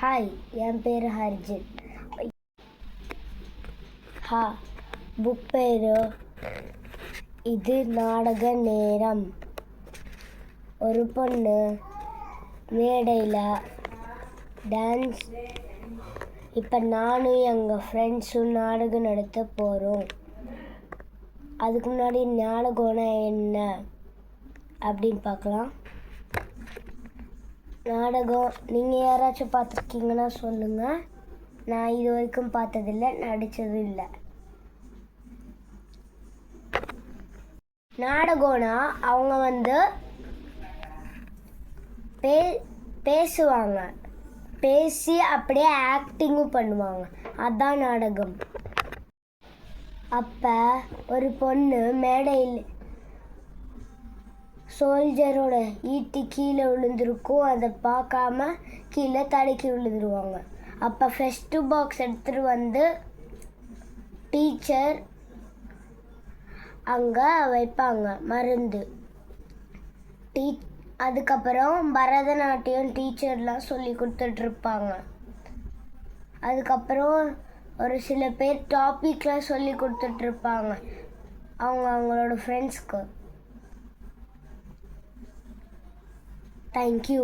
Hi, என் பேர் Harjit. Book பேரு இது நாடக நேரம். ஒரு பொண்ணு மேடையில் டான்ஸ். இப்போ நானும் எங்கள் ஃப்ரெண்ட்ஸும் நாடகம் நடத்த போகிறோம். அதுக்கு முன்னாடி நாடகம்னா என்ன அப்படின்னு பார்க்கலாம். நாடகம் நீங்கள் யாராச்சும் பார்த்துருக்கீங்கன்னா சொல்லுங்கள். நான் இது வரைக்கும் பார்த்ததில்லை, நடித்ததும் இல்லை. நாடகம்னா அவங்க பேசுவாங்க, பேசி அப்படியே ஆக்டிங்கும் பண்ணுவாங்க. அதான் நாடகம். அப்போ ஒரு பொண்ணு மேடையில் சோல்ஜரோட ஈட்டி கீழே விழுந்திருக்கும். அதை பார்க்காம கீழே தடுக்கி விழுந்துருவாங்க. அப்போ ஃபஸ்ட்டு பாக்ஸ் எடுத்துகிட்டு டீச்சர் அங்கே வைப்பாங்க மருந்து. அதுக்கப்புறம் பரதநாட்டியம் டீச்சர்லாம் சொல்லி கொடுத்துட்ருப்பாங்க. அதுக்கப்புறம் ஒரு சில பேர் டாபிக்லாம் சொல்லி கொடுத்துட்ருப்பாங்க அவங்களோட ஃப்ரெண்ட்ஸ்க்கு. தேங்க்யூ.